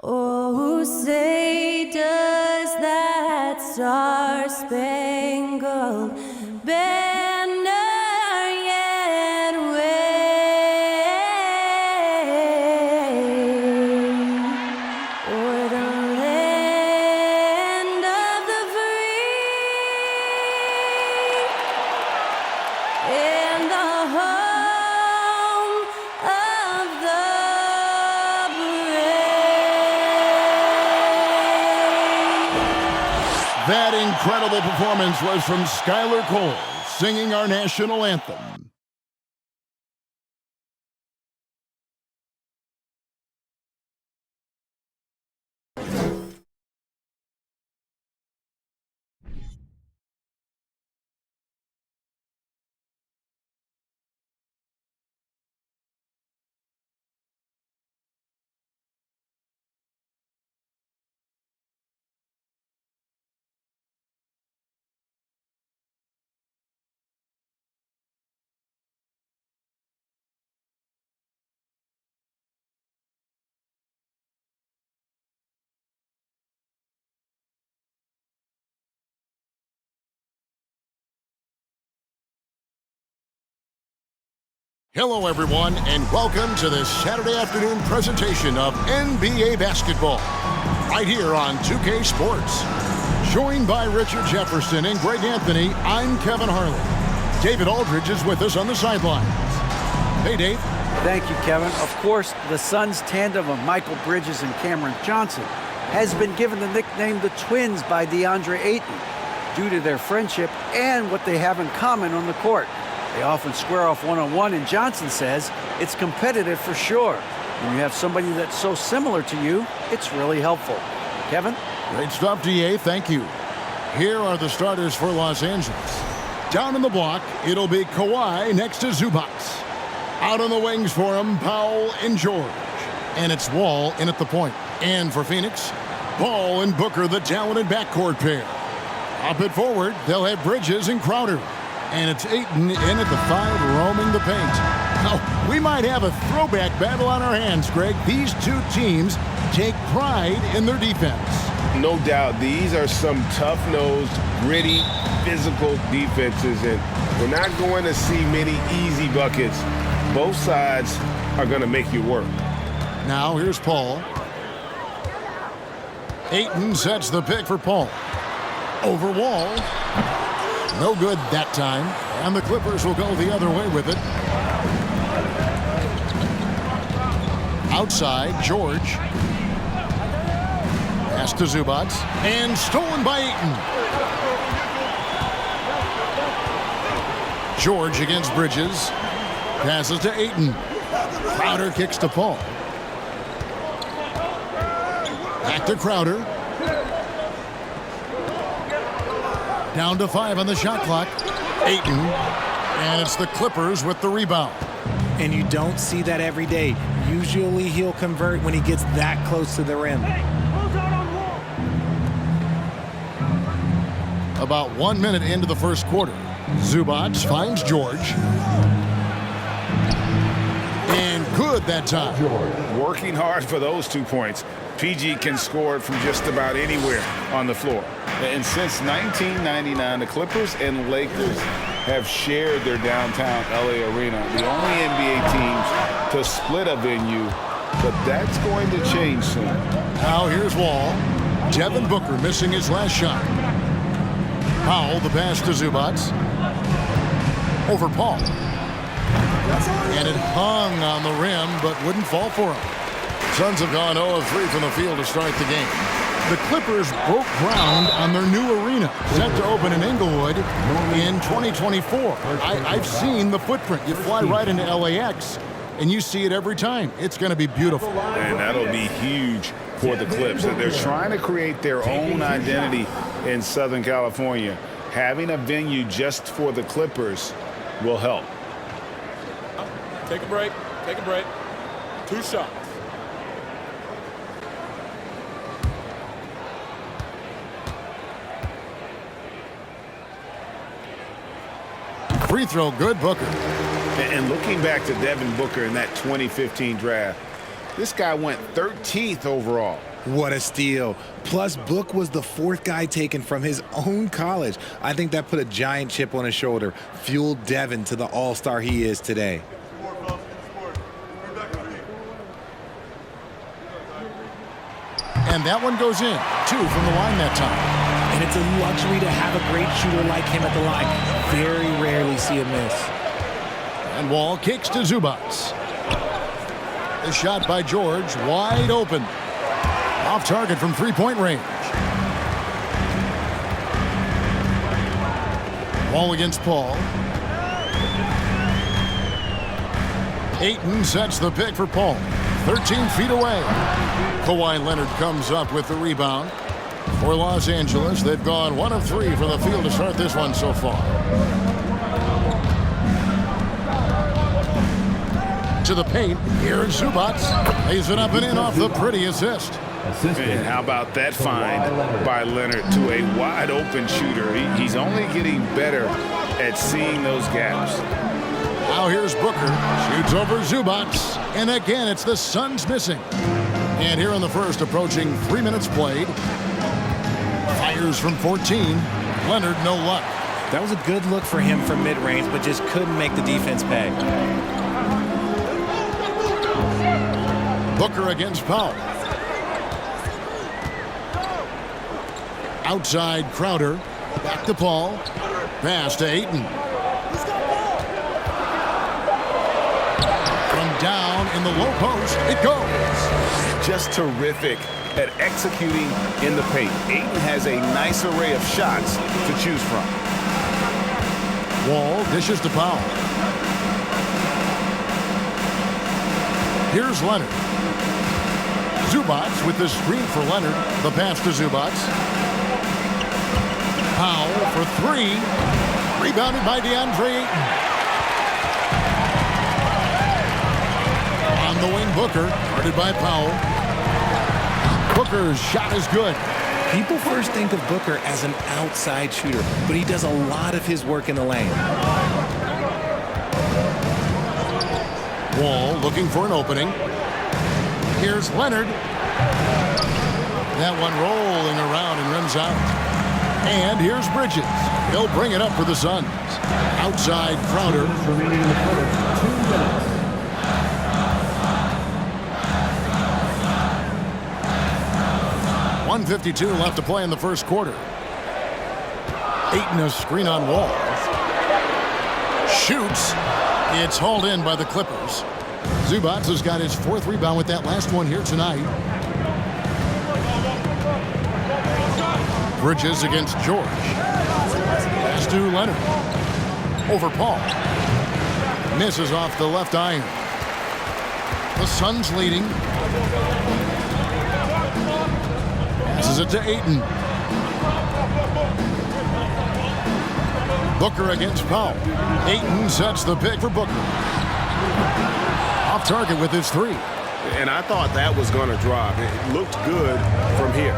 Oh, say does that star-spangled banner yet wave o'er the land of the free and the home of the That incredible performance was from Skylar Cole, singing our national anthem. Hello, everyone, and welcome to this Saturday afternoon presentation of NBA basketball, right here on 2K Sports. Joined by Richard Jefferson and Greg Anthony, I'm Kevin Harlan. David Aldridge is with us on the sidelines. Hey, Dave. Thank you, Kevin. Of course, the Suns' tandem of Michael Bridges and Cameron Johnson has been given the nickname the Twins by DeAndre Ayton due to their friendship and what they have in common on the court. They often square off one-on-one, and Johnson says it's competitive for sure. When you have somebody that's so similar to you, it's really helpful. Kevin? Great stuff, DA. Thank you. Here are the starters for Los Angeles. Down in the block, it'll be Kawhi next to Zubac. Out on the wings for him, Powell and George. And it's Wall in at the point. And for Phoenix, Ball and Booker, the talented backcourt pair. Up it forward, they'll have Bridges and Crowder. And it's Ayton in at the 5, roaming the paint. Now, we might have a throwback battle on our hands, Greg. These two teams take pride in their defense. No doubt, these are some tough-nosed, gritty, physical defenses, and we're not going to see many easy buckets. Both sides are going to make you work. Now, here's Paul. Ayton sets the pick for Paul. Over Wall. No good that time, and the Clippers will go the other way with it. Outside, George. Pass to Zubac, and stolen by Ayton. George against Bridges. Passes to Ayton. Crowder kicks to Paul. Back to Crowder. Down to 5 on the shot clock. Ayton. And it's the Clippers with the rebound. And you don't see that every day. Usually he'll convert when he gets that close to the rim. About 1 minute into the first quarter. Zubac finds George. And good that time. Working hard for those 2 points. PG can score it from just about anywhere on the floor. And since 1999, the Clippers and Lakers have shared their downtown LA arena, the only NBA teams to split a venue, but that's going to change soon. Now here's Wall. Devin Booker missing his last shot. Powell, the pass to Zubac. Over Paul. And it hung on the rim, but wouldn't fall for him. Suns have gone 0 of 3 from the field to start the game. The Clippers broke ground on their new arena, set to open in Inglewood in 2024. I've seen the footprint. You fly right into LAX, and you see it every time. It's going to be beautiful. And that'll be huge for the Clips. They're trying to create their own identity in Southern California. Having a venue just for the Clippers will help. Take a break. Take a break. 2 shots. Free throw good, Booker. And looking back to Devin Booker in that 2015 draft, this guy went 13th overall. What a steal. Plus, Book was the 4th guy taken from his own college. I think that put a giant chip on his shoulder, fueled Devin to the all-star he is today. And that one goes in. 2 from the line that time. And it's a luxury to have a great shooter like him at the line. Very rarely see a miss. And Wall kicks to Zubac. The shot by George, wide open. Off target from three-point range. Wall against Paul. Ayton sets the pick for Paul. 13 feet away. Kawhi Leonard comes up with the rebound. For Los Angeles, they've gone 1 of 3 from the field to start this one so far. To the paint, here's Zubac. Lays it up and in off the pretty assist. And how about that find by Leonard to a wide open shooter? He's only getting better at seeing those gaps. Now here's Booker. Shoots over Zubac. And again, it's the Suns missing. And here in the first, approaching 3 minutes played. Fires from 14. Leonard, no luck. That was a good look for him from mid-range, but just couldn't make the defense pay. Booker against Powell. Outside Crowder. Back to Paul. Pass to Ayton. From down in the low post, it goes. Just terrific at executing in the paint. Ayton has a nice array of shots to choose from. Wall dishes to Powell. Here's Leonard. Zubac with the screen for Leonard. The pass to Zubac. Powell for 3. Rebounded by DeAndre Ayton. On the wing, Booker. Guarded by Powell. Booker's shot is good. People first think of Booker as an outside shooter, but he does a lot of his work in the lane. Wall looking for an opening. Here's Leonard. That one rolling around and runs out. And here's Bridges. He'll bring it up for the Suns. Outside Crowder. 1:52 left to play in the first quarter. Ayton a screen on Wall. Shoots. It's hauled in by the Clippers. Zubac has got his 4th rebound with that last one here tonight. Bridges against George. Pass to Leonard. Over Paul. Misses off the left iron. The Suns leading. Passes it to Ayton. Booker against Powell. Ayton sets the pick for Booker. Off target with his 3. And I thought that was going to drop. It looked good from here.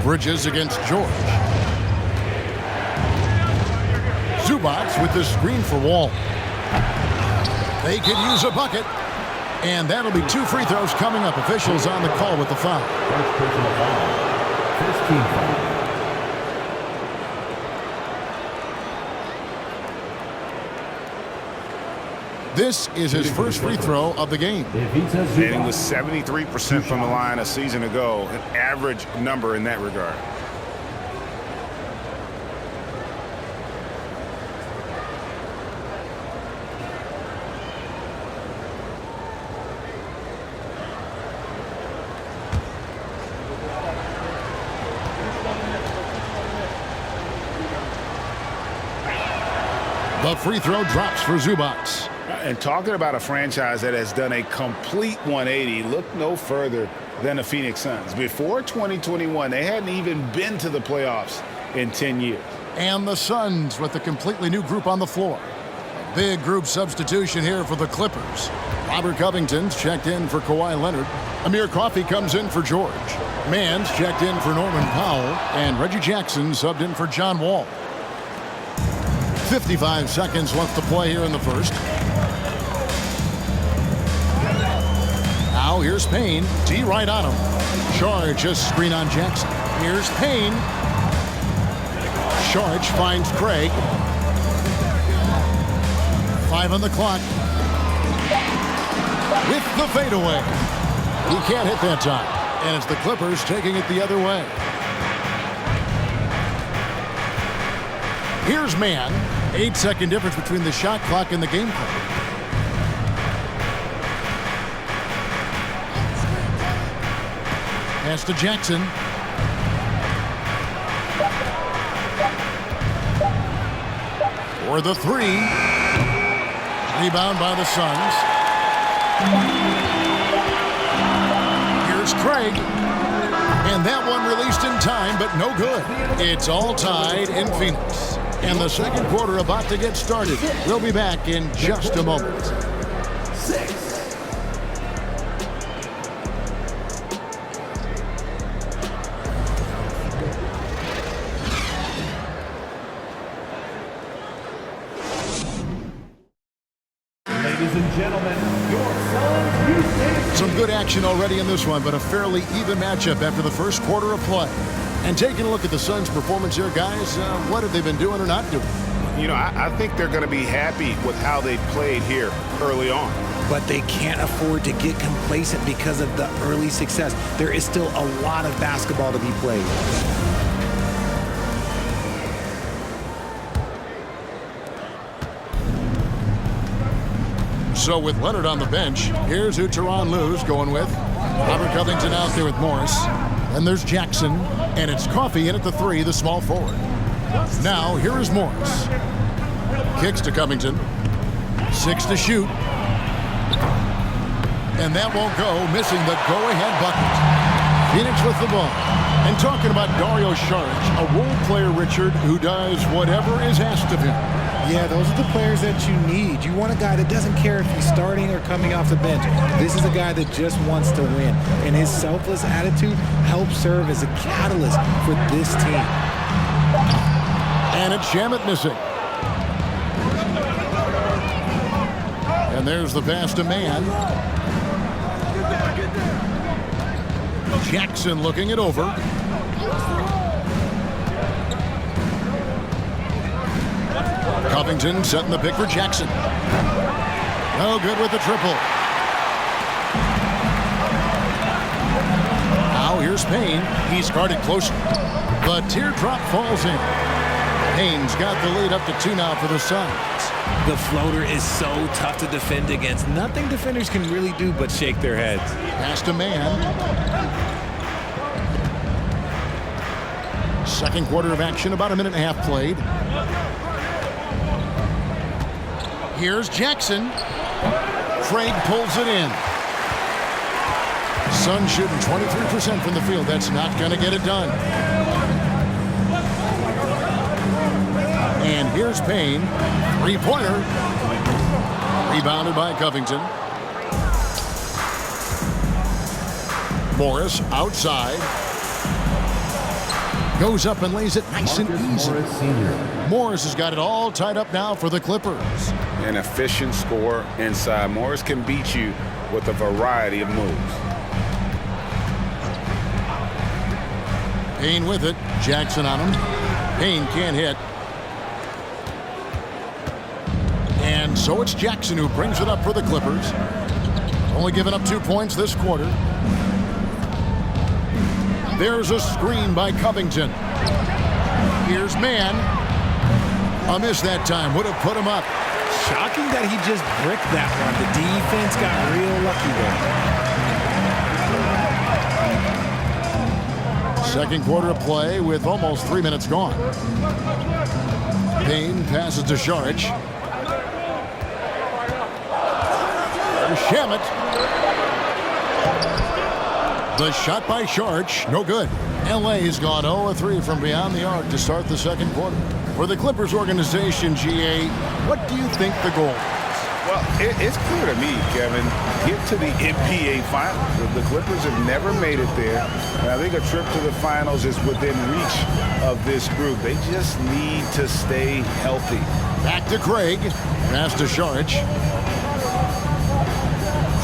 Bridges against George. Zubac with the screen for Wall. They could use a bucket. And that'll be 2 free throws coming up. Officials on the call with the foul. First personal foul. First team foul. This is his first free throw of the game. And he was 73% from the line a season ago, an average number in that regard. The free throw drops for Zubac. And talking about a franchise that has done a complete 180, look no further than the Phoenix Suns. Before 2021, they hadn't even been to the playoffs in 10 years. And the Suns with a completely new group on the floor. Big group substitution here for the Clippers. Robert Covington's checked in for Kawhi Leonard. Amir Coffey comes in for George. Mann's checked in for Norman Powell. And Reggie Jackson subbed in for John Wall. 55 seconds left to play here in the first. Now here's Payne. D right on him. Charge a screen on Jackson. Here's Payne. Charge finds Craig. 5 on the clock. With the fadeaway. He can't hit that time. And it's the Clippers taking it the other way. Here's Mann. 8-second difference between the shot clock and the game clock. Pass to Jackson. For the three. Rebound by the Suns. Here's Craig. And that one released in time, but no good. It's all tied in Phoenix. And the second quarter about to get started. We'll be back in just a moment. Ladies and gentlemen, your Suns Houston. Some good action already in this one, but a fairly even matchup after the first quarter of play. And taking a look at the Suns' performance here, guys, what have they been doing or not doing? You know, I think they're going to be happy with how they played here early on. But they can't afford to get complacent because of the early success. There is still a lot of basketball to be played. So with Leonard on the bench, here's who Tyronn Lue's going with. Robert Covington out there with Morris. Then there's Jackson, and it's Coffey in at the three, the small forward. Now, here is Morris. Kicks to Covington. 6 to shoot. And that won't go, missing the go-ahead bucket. Phoenix with the ball. And talking about Dario Saric, a role player, Richard, who does whatever is asked of him. Yeah, those are the players that you need. You want a guy that doesn't care if he's starting or coming off the bench. This is a guy that just wants to win. And his selfless attitude helps serve as a catalyst for this team. And it's Shamet missing. And there's the pass to Mann. Jackson looking it over. Covington setting the pick for Jackson. No good with the triple. Now here's Payne. He's guarded closer. The teardrop falls in. Payne's got the lead up to 2 now for the Suns. The floater is so tough to defend against. Nothing defenders can really do but shake their heads. Pass to Mann. Second quarter of action, about a minute and a half played. Here's Jackson. Craig pulls it in. Suns shooting 23% from the field. That's not going to get it done. And here's Payne. Three-pointer. Rebounded by Covington. Morris outside. Goes up and lays it nice and easy. Morris Sr. Morris has got it all tied up now for the Clippers. An efficient scorer inside. Morris can beat you with a variety of moves. Payne with it. Jackson on him. Payne can't hit. And so it's Jackson who brings it up for the Clippers. Only given up 2 points this quarter. There's a screen by Covington. Here's Mann. A miss that time. Would have put him up. Shocking that he just bricked that one. The defense got real lucky there. Second quarter of play with almost 3 minutes gone. Payne passes to Saric. Shamet. The shot by Saric, no good. LA's gone 0-3 from beyond the arc to start the second quarter. For the Clippers organization, GA, what do you think the goal is? Well, it's clear to me, Kevin, get to the NBA Finals. The Clippers have never made it there. And I think a trip to the Finals is within reach of this group. They just need to stay healthy. Back to Craig. Pass to Saric.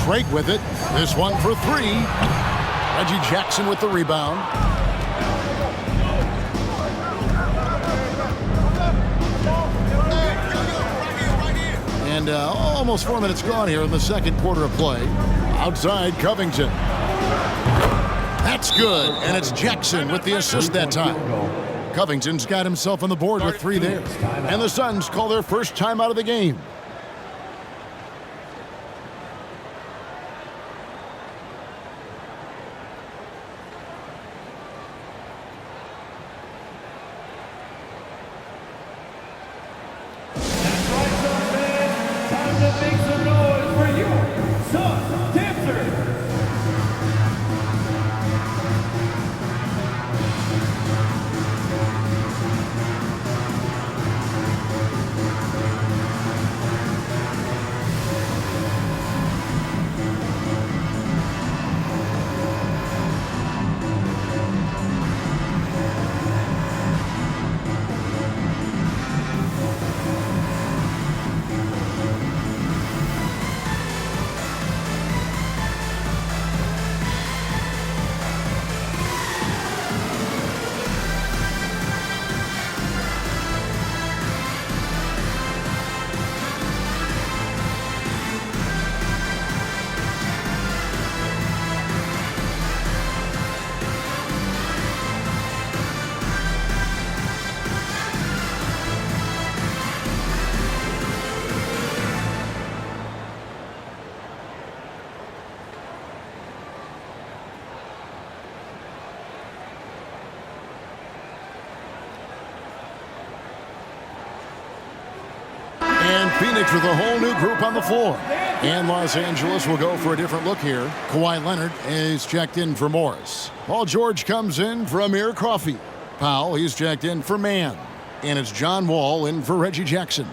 Craig with it. This one for three. Reggie Jackson with the rebound. And almost 4 minutes gone here in the second quarter of play. Outside, Covington. That's good, and it's Jackson with the assist that time. Covington's got himself on the board with three there. And the Suns call their first time out of the game. Make some noise for your Suns dancers. And Phoenix with a whole new group on the floor. And Los Angeles will go for a different look here. Kawhi Leonard is checked in for Morris. Paul George comes in for Amir Coffey. Powell, he's checked in for Mann. And it's John Wall in for Reggie Jackson.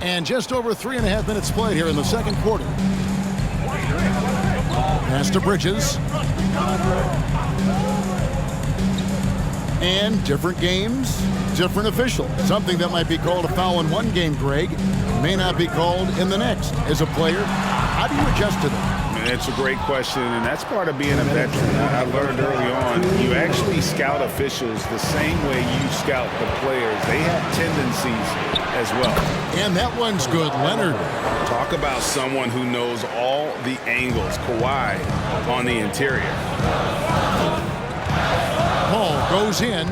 And just over 3.5 minutes played here in the second quarter. Pass to Bridges. And different games, different official. Something that might be called a foul in one game, Greg, may not be called in the next. As a player, how do you adjust to that? It's a great question, and that's part of being a veteran. I learned early on, you actually scout officials the same way you scout the players. They have tendencies as well. And that one's good. Leonard. Talk about someone who knows all the angles. Kawhi on the interior. Paul goes in.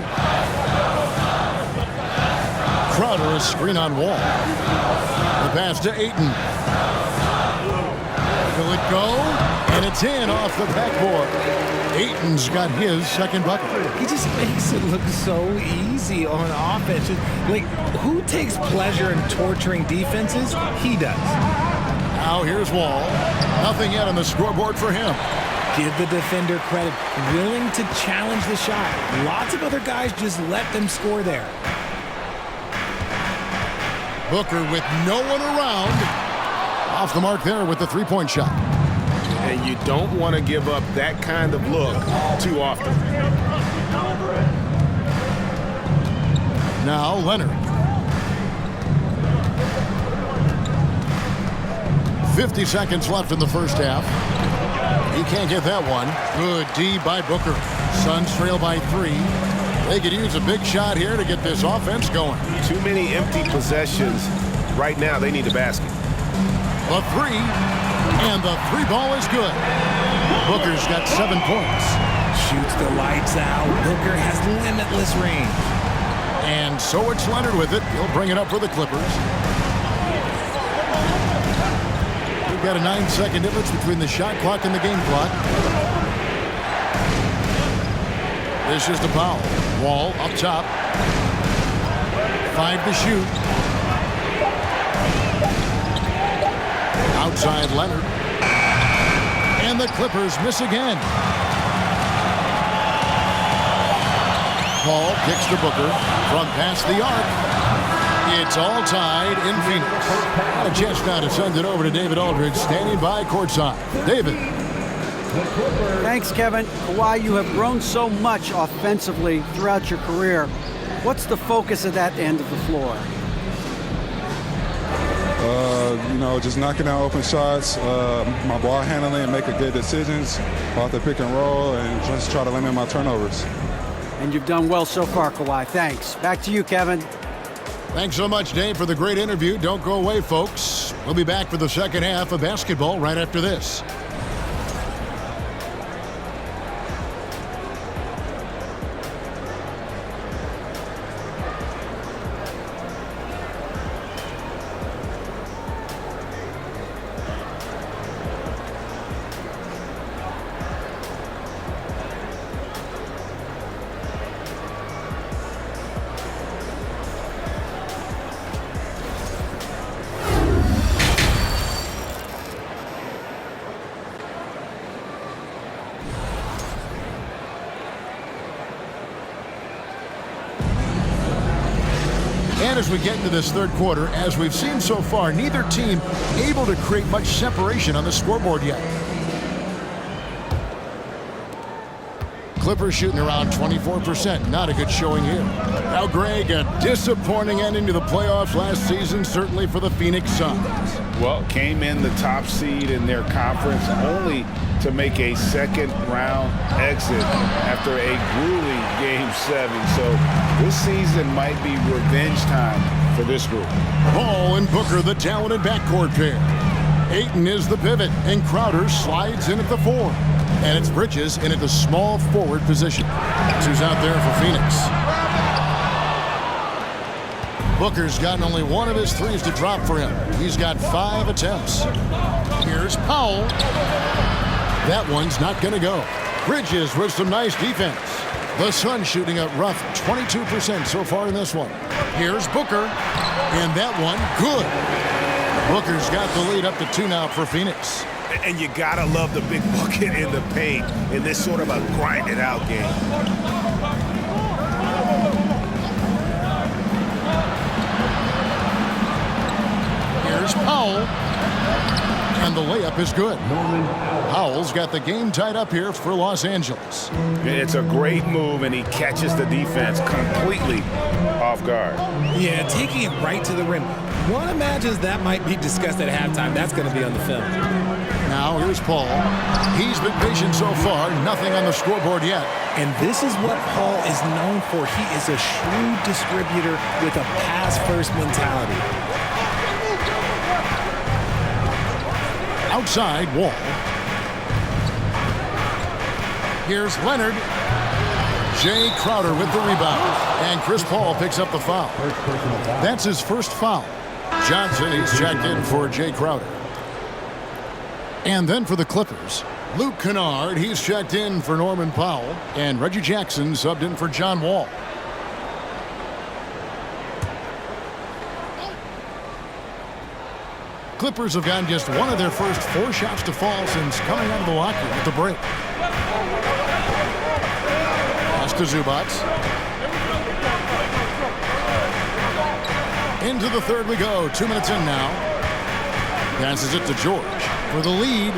Crowder, a screen on Wall. The pass to Ayton. Will it go? And it's in off the backboard. Ayton's got his second bucket. He just makes it look so easy on offense. Like, who takes pleasure in torturing defenses? He does. Now here's Wall. Nothing yet on the scoreboard for him. Give the defender credit. Willing to challenge the shot. Lots of other guys just let them score there. Booker with no one around. Off the mark there with the three-point shot. And you don't want to give up that kind of look too often. Now Leonard. 50 seconds left in the first half. He can't get that one. Good D by Booker. Suns trail by 3. They could use a big shot here to get this offense going. Too many empty possessions. Right now, they need a basket. The three, and the three ball is good. Booker's got 7 points. Shoots the lights out. Booker has limitless range. And so it's Leonard with it. He'll bring it up for the Clippers. We've got a 9-second difference between the shot clock and the game clock. This is the foul. Wall up top. 5 to shoot. Outside Leonard. And the Clippers miss again. Paul kicks to Booker from past the arc. It's all tied in Phoenix. A chance now to send it over to David Aldridge, standing by courtside. David. Thanks, Kevin. Kawhi, you have grown so much offensively throughout your career. What's the focus of that end of the floor? Just knocking out open shots, my ball handling, making good decisions off the pick and roll, and just try to limit my turnovers. And you've done well so far, Kawhi. Thanks. Back to you, Kevin. Thanks so much, Dave, for the great interview. Don't go away, folks. We'll be back for the second half of basketball right after this. And as we get into this third quarter, as we've seen so far, neither team able to create much separation on the scoreboard yet. Clippers shooting around 24%. Not a good showing here. Now, Greg, a disappointing ending to the playoffs last season, certainly for the Phoenix Suns. Well, came in the top seed in their conference only to make a second-round exit after a grueling Game 7. So this season might be revenge time for this group. Paul and Booker, the talented backcourt pair. Ayton is the pivot, and Crowder slides in at the 4. And it's Bridges in at the small forward position. That's who's out there for Phoenix. Booker's gotten only one of his threes to drop for him. He's got 5 attempts. Here's Powell. That one's not going to go. Bridges with some nice defense. The Suns shooting a rough 22% so far in this one. Here's Booker. And that one, good. Booker's got the lead up to 2 now for Phoenix. And you gotta love the big bucket in the paint in this sort of a grinded-out game. Here's Powell. And the layup is good. Powell's got the game tied up here for Los Angeles. It's a great move, and he catches the defense completely off guard. Yeah, taking it right to the rim. One imagines that might be discussed at halftime. That's going to be on the film. Now here's Paul. He's been patient so far. Nothing on the scoreboard yet. And this is what Paul is known for. He is a shrewd distributor with a pass-first mentality. Outside, Wall. Here's Leonard. Jay Crowder with the rebound. And Chris Paul picks up the foul. That's his first foul. Johnson, he's checked in for Jay Crowder. And then for the Clippers, Luke Kennard, he's checked in for Norman Powell. And Reggie Jackson subbed in for John Wall. Clippers have gotten just one of their first 4 shots to fall since coming out of the locker at the break. Pass to Zubac. Into the third we go. 2 minutes in now. Passes it to George for the lead.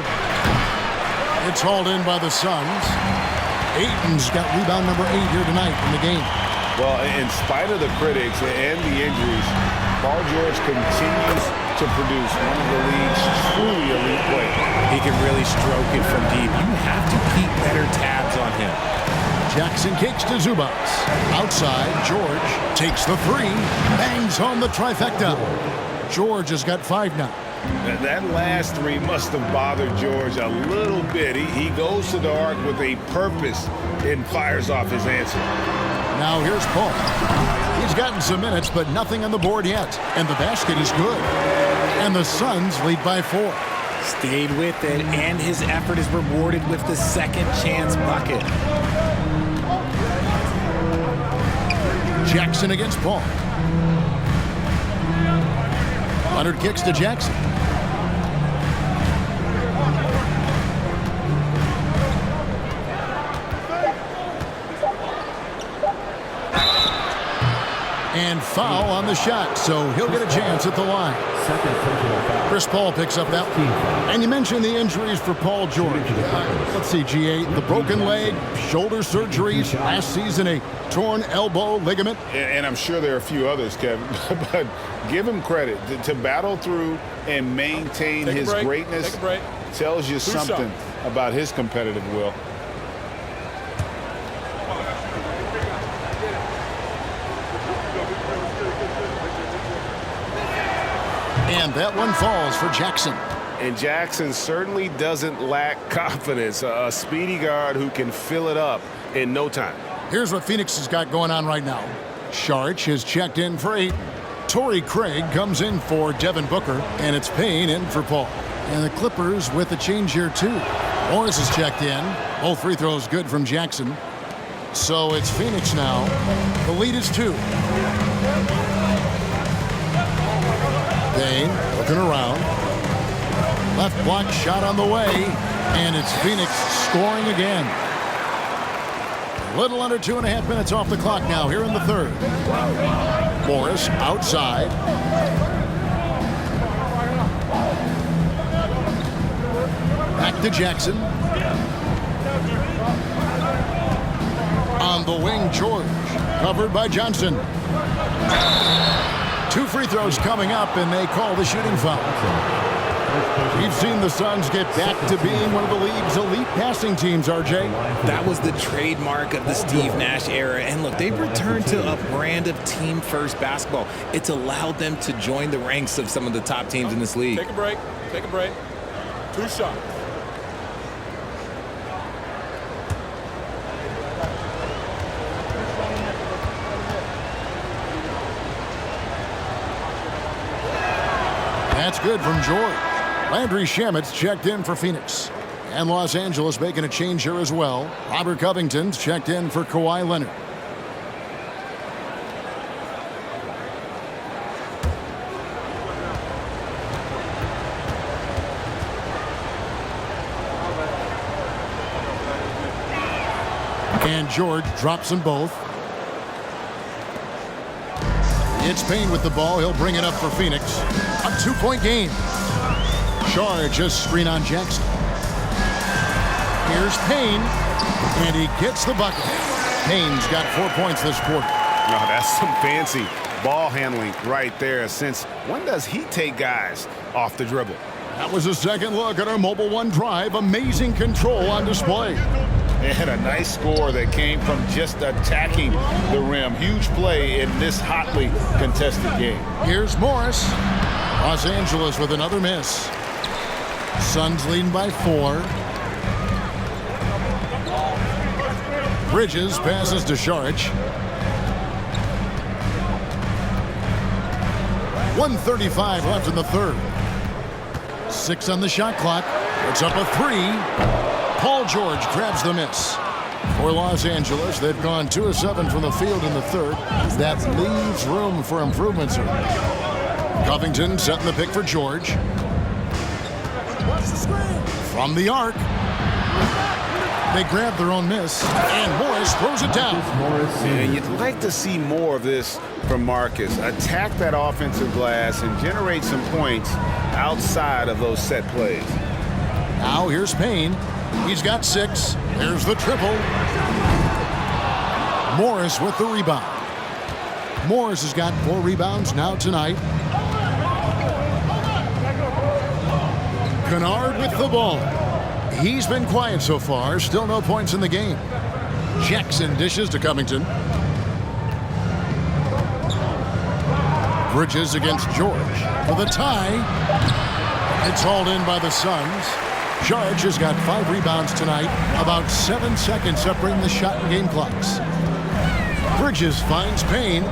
It's hauled in by the Suns. Ayton's got rebound number 8 here tonight in the game. Well, in spite of the critics and the injuries, Paul George continues to produce one of the league's truly elite players. He can really stroke it from deep. You have to keep better tabs on him. Jackson kicks to Zubac. Outside, George takes the 3. Bangs home the trifecta. George has got 5 now. That last 3 must have bothered George a little bit. He goes to the arc with a purpose and fires off his answer. Now here's Paul. He's gotten some minutes, but nothing on the board yet. And the basket is good. And the Suns lead by 4. Stayed with it, and his effort is rewarded with the second chance bucket. Jackson against Paul. Leonard kicks to Jackson. foul on the shot, so he'll get a chance at the line. Second personal foul. Chris Paul picks up that one. And you mentioned the injuries for Paul George. Let's see, GA, the broken leg, shoulder surgeries, last season a torn elbow ligament. And I'm sure there are a few others, Kevin, but give him credit. To battle through and maintain his greatness tells you something about his competitive will. And that one falls for Jackson. And Jackson certainly doesn't lack confidence. A speedy guard who can fill it up in no time. Here's what Phoenix has got going on right now. Saric has checked in for Ayton. Torrey Craig comes in for Devin Booker, and it's Payne in for Paul. And the Clippers with a change here, too. Morris has checked in. Both free throws good from Jackson. So it's Phoenix now. The lead is 2. Payne looking around. Left block shot on the way, and it's Phoenix scoring again. A little under 2.5 minutes off the clock now here in the third. Morris outside. Back to Jackson. On the wing, George. Covered by Johnson. 2 free throws coming up, and they call the shooting foul. We've seen the Suns get back to being one of the league's elite passing teams, RJ. That was the trademark of the Steve Nash era. And look, they've returned to a brand of team-first basketball. It's allowed them to join the ranks of some of the top teams in this league. Take a break. Take a break. 2 shots. That's good from George. Landry Shamet's checked in for Phoenix. And Los Angeles making a change here as well. Robert Covington's checked in for Kawhi Leonard. And George drops them both. It's Payne with the ball. He'll bring it up for Phoenix. A 2-point game. Charge a screen on Jackson. Here's Payne, and he gets the bucket. Payne's got 4 points this quarter. No, that's some fancy ball handling right there. Since when does he take guys off the dribble? That was a second look at our Mobile One drive. Amazing control on display. And a nice score that came from just attacking the rim. Huge play in this hotly contested game. Here's Morris. Los Angeles with another miss. Suns leading by 4. Bridges passes to Saric. 1:35 left in the third. 6 on the shot clock. It's up a 3. Paul George grabs the miss. For Los Angeles, they've gone 2 of 7 from the field in the third. That leaves room for improvement, sir. Covington setting the pick for George. From the arc. They grab their own miss, and Morris throws it down. And you'd like to see more of this from Marcus. Attack that offensive glass and generate some points outside of those set plays. Now here's Payne. He's got 6. There's the triple. Morris with the rebound. Morris has got 4 rebounds now tonight. Kennard with the ball. He's been quiet so far. Still no points in the game. Jackson dishes to Covington. Bridges against George for the tie. It's hauled in by the Suns. George has got 5 rebounds tonight. About 7 seconds separating the shot and game clocks. Bridges finds Payne.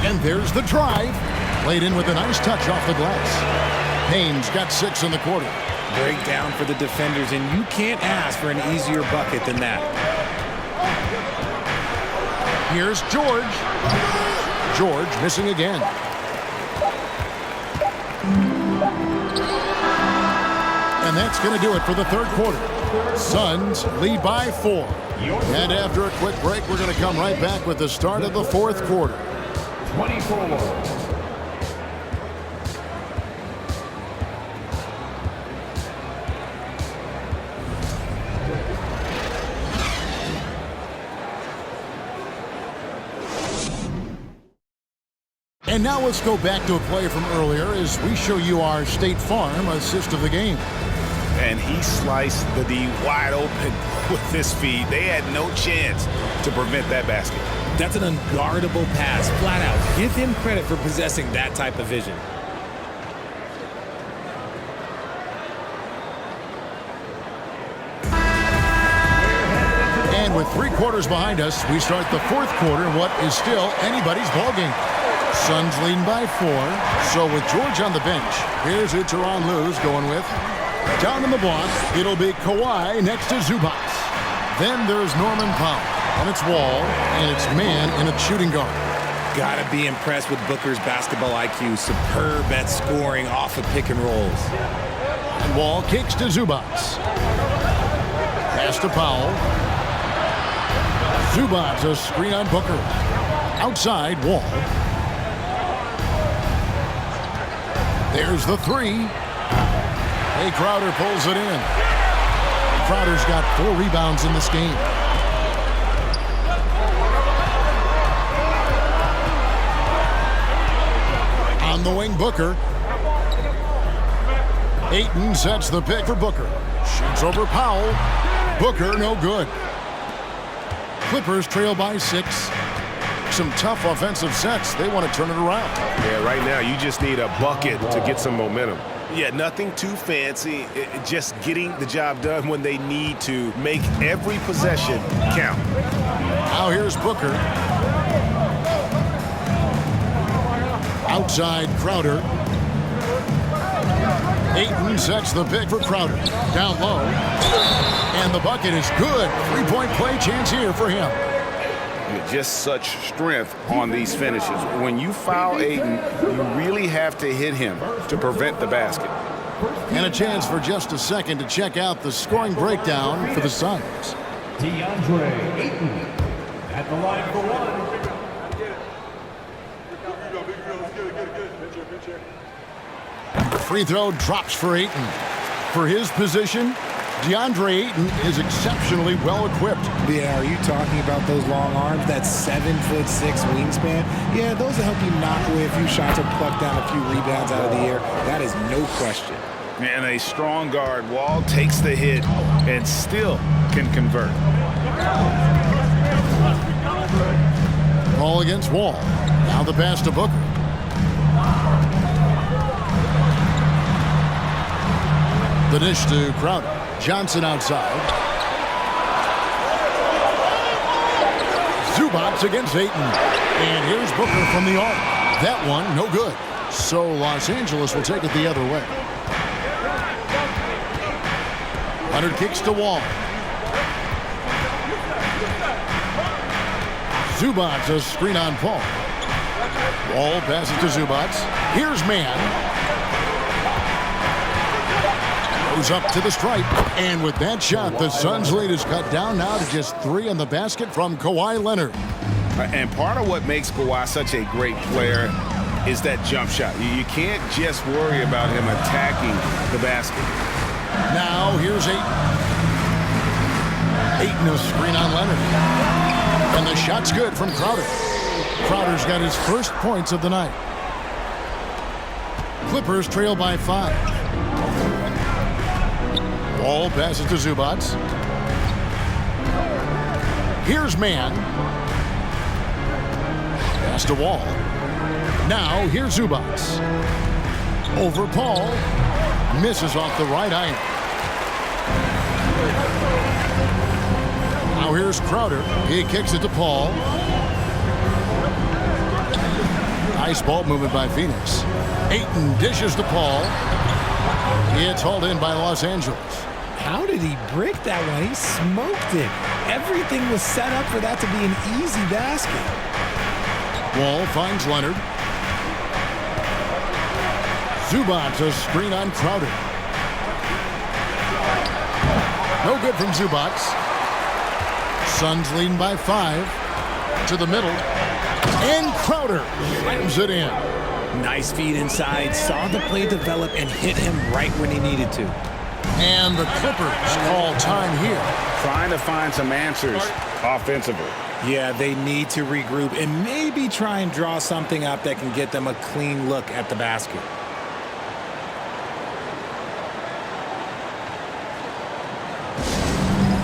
And there's the drive. Played in with a nice touch off the glass. Payne's got 6 in the quarter. Breakdown for the defenders, and you can't ask for an easier bucket than that. Here's George. George missing again. And that's going to do it for the third quarter. Suns lead by 4. And after a quick break, we're going to come right back with the start of the fourth quarter. 24. And now let's go back to a play from earlier as we show you our State Farm assist of the game. And he sliced the D wide open with this feed. They had no chance to prevent that basket. That's an unguardable pass, flat out. Give him credit for possessing that type of vision. And with 3 quarters behind us, we start the fourth quarter in what is still anybody's ballgame. Suns leading by 4. So with George on the bench, here's who Tyronn Lue's going with. Down in the block, it'll be Kawhi next to Zubac. Then there's Norman Powell, and it's Wall, and it's man in a shooting guard. Gotta be impressed with Booker's basketball IQ. Superb at scoring off of pick and rolls. And Wall kicks to Zubac. Pass to Powell. Zubac, a screen on Booker. Outside, Wall. There's the 3. Hey, Crowder pulls it in. Crowder's got 4 rebounds in this game. On the wing, Booker. Ayton sets the pick for Booker. Shoots over Powell. Booker, no good. Clippers trail by 6. Some tough offensive sets. They want to turn it around. Yeah, right now you just need a bucket to get some momentum. Yeah, nothing too fancy. Just getting the job done when they need to. Make every possession count. Now here's Booker. Outside Crowder. Ayton sets the pick for Crowder. Down low. And the bucket is good. 3-point play chance here for him. Just such strength on these finishes. When you foul Ayton, you really have to hit him to prevent the basket. And a chance for just a second to check out the scoring breakdown for the Suns. DeAndre Ayton at the line for 1. Free throw drops for Ayton. For his position, DeAndre Ayton is exceptionally well equipped. Yeah, are you talking about those long arms, that 7'6" wingspan? Yeah, those will help you knock away a few shots or pluck down a few rebounds out of the air. That is no question. And a strong guard. Wall takes the hit and still can convert. Ball against Wall. Now the pass to Booker. The dish to Crowder. Johnson outside. Zubac against Ayton. And here's Booker from the arc. That one, no good. So Los Angeles will take it the other way. Leonard kicks to Wall. Zubac, a screen on Paul. Wall passes to Zubac. Here's man. Goes up to the stripe. And with that shot, the Suns' lead is cut down now to just 3 on the basket from Kawhi Leonard. And part of what makes Kawhi such a great player is that jump shot. You can't just worry about him attacking the basket. Now here's Ayton. Ayton, a screen on Leonard. And the shot's good from Crowder. Crowder's got his first points of the night. Clippers trail by 5. Wall passes to Zubac. Here's man. Pass to Wall. Now here's Zubac. Over Paul. Misses off the right iron. Now here's Crowder. He kicks it to Paul. Nice ball movement by Phoenix. Ayton dishes to Paul. It's hauled in by Los Angeles. How did he break that one? He smoked it. Everything was set up for that to be an easy basket. Wall finds Leonard. Zubac, a screen on Crowder. No good from Zubac. Suns leading by 5. To the middle. And Crowder slams it in. Nice feed inside. Saw the play develop and hit him right when he needed to. And the Clippers call time here. Trying to find some answers offensively. Yeah, they need to regroup and maybe try and draw something up that can get them a clean look at the basket.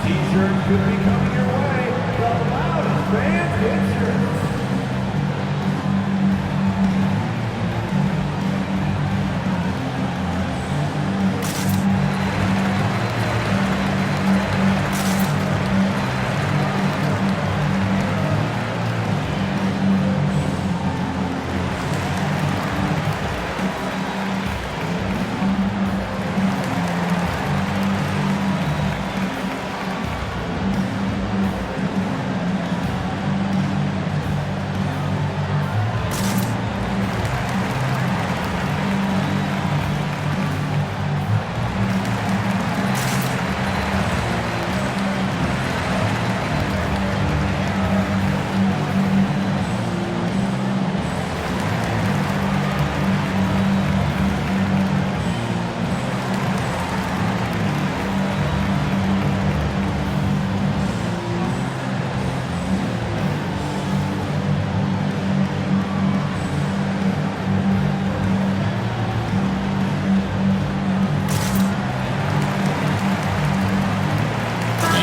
T-shirt could be coming your way. The loudest fans get shirts.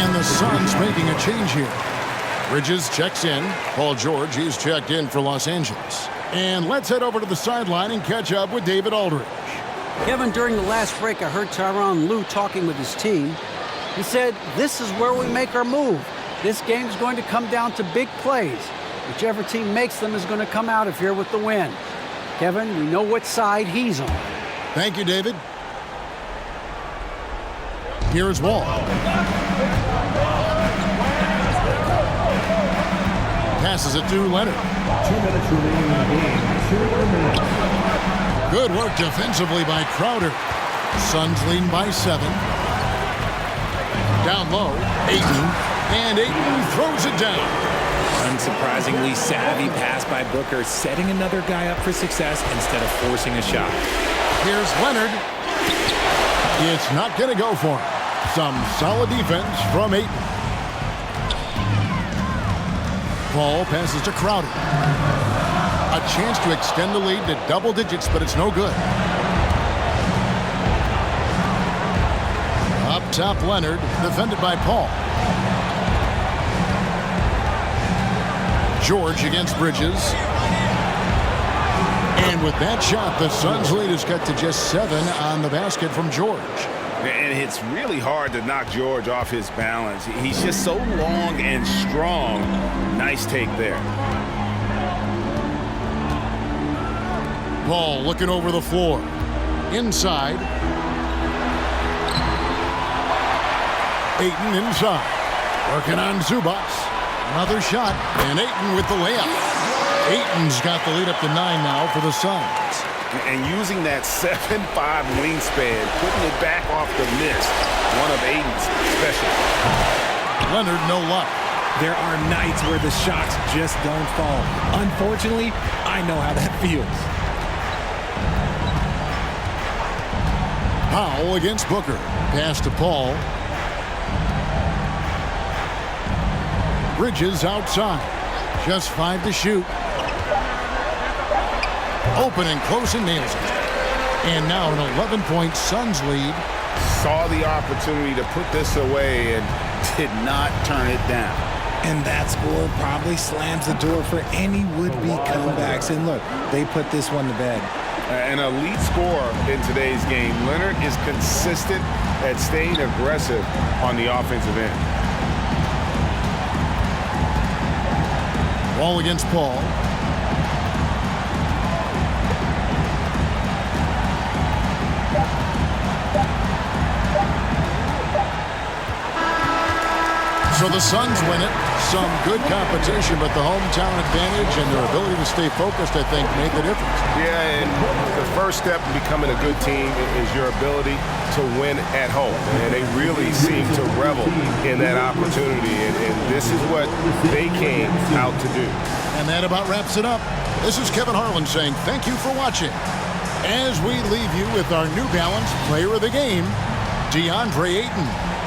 The Suns making a change here. Bridges checks in. Paul George, he's checked in for Los Angeles. And let's head over to the sideline and catch up with David Aldridge. Kevin, during the last break, I heard Tyronn Lue talking with his team. He said, this is where we make our move. This game's going to come down to big plays. Whichever team makes them is going to come out of here with the win. Kevin, we know what side he's on. Thank you, David. Here's Wall. Passes it to Leonard. 2 minutes remaining in the game. 2 minutes. Good work defensively by Crowder. Suns leading by 7. Down low, Ayton. And Ayton throws it down. Unsurprisingly savvy pass by Booker, setting another guy up for success instead of forcing a shot. Here's Leonard. It's not going to go for him. Some solid defense from Ayton. Paul passes to Crowder. A chance to extend the lead to double digits, but it's no good. Up top, Leonard, defended by Paul. George against Bridges. And with that shot, the Suns' lead is cut to just 7 on the basket from George. And it's really hard to knock George off his balance. He's just so long and strong. Nice take there. Paul looking over the floor. Inside. Ayton inside. Working on Zubac. Another shot. And Ayton with the layup. Ayton's got the lead up to 9 now for the Suns. And using that 7'5" wingspan, putting it back off the miss. One of Ayton's special. Leonard, no luck. There are nights where the shots just don't fall. Unfortunately, I know how that feels. Powell against Booker. Pass to Paul. Bridges outside. Just 5 to shoot. Open and close and nails it. And now an 11-point Suns lead. Saw the opportunity to put this away and did not turn it down. And that score probably slams the door for any would-be comebacks. And look, they put this one to bed. An elite scorer in today's game. Leonard is consistent at staying aggressive on the offensive end. Ball against Paul. So the Suns win it. Some good competition, but the hometown advantage and their ability to stay focused, I think, made the difference. Yeah, and the first first step in becoming a good team is your ability to win at home. And they really seem to revel in that opportunity. And this is what they came out to do. And that about wraps it up. This is Kevin Harlan saying thank you for watching. As we leave you with our New Balance Player of the Game, DeAndre Ayton.